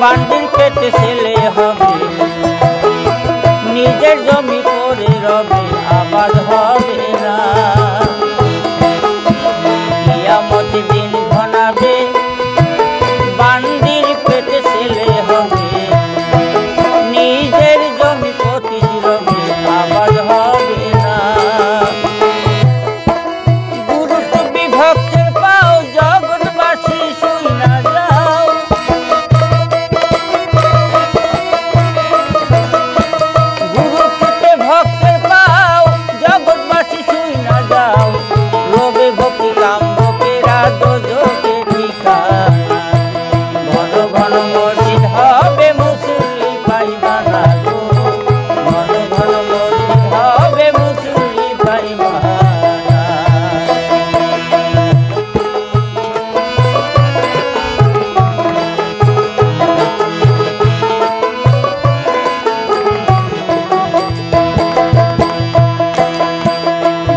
বান্দির পেটে ছেলে হবে, নিজের জমি করে রবে আবাদ হবে না। কিয়ামত দিন ঘনাবে, বান্দির পেটে ছেলে হবে, নিজের জমি পতি রবে আবাদ হবে না। গুরুত্ব বিভক্তের পাও জগৎবাসী শুই না যাও, গুরুত্বে ভক্তের পাও জগৎবাসী শুই না যাও। লোভে ভক্তি কাম ভোগেরা দোজখে ঠিকানা, ঘন ঘন মসজিদ হবে মুসল্লি পাইবা না গো, ঘন ঘন মসজিদ হবে মুসল্লি পাইবা না।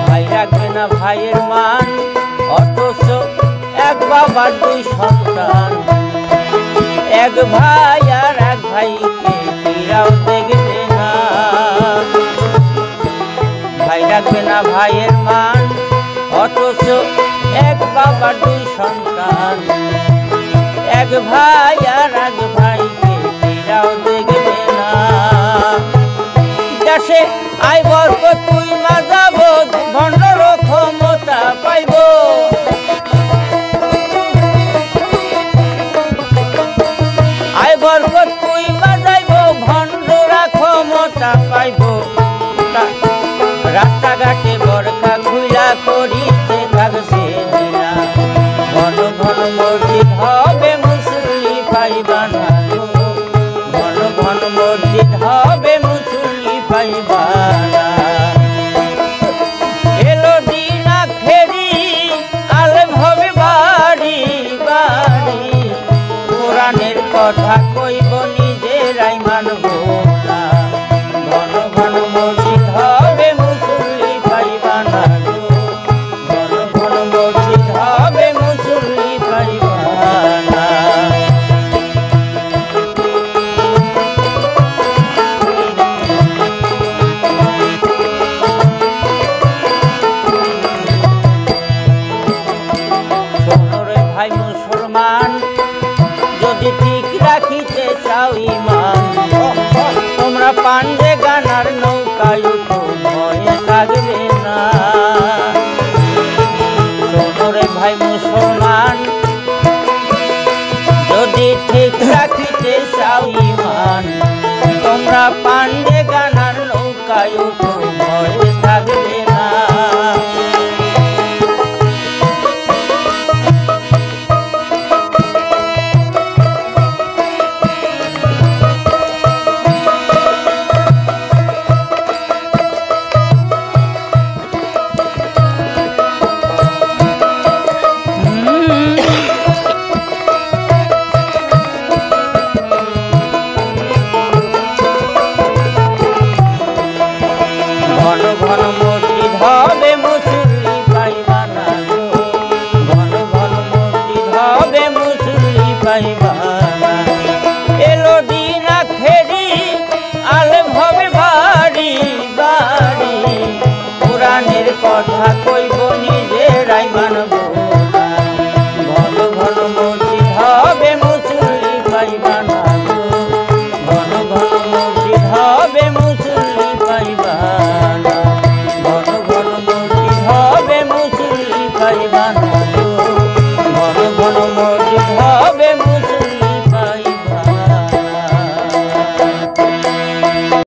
ভাই রাখবে না ভাইয়ের মান, অথচ এক বাবার দুই সন্তান, এক ভাই আর এক ভাইকে ফিরাও দেখবে না। ভাই রাখবে না ভাইয়ের মান, অথচ এক বাবার দুই সন্তান, এক ভাই আর এক ভাইকে ফিরাও দেখবে না। দেশে আই বরকত তুই মা যাব, ভণ্ডর ক্ষমতা পাইব, আই বরকত তুই মা যাইব, ভণ্ডরা ক্ষমতা পাইব। রাস্তাঘাটে বরখা খুইলা করিতে থাকছে না, ঘন ঘন মসজিদ হবে মুসল্লি পাইবা না গো, ঘন ঘন মসজিদ হবে মুসল্লি পাইবা না। এলো দিন আখেরি আলেম হবে বাড়ি বাড়ি, কোরআনের কথা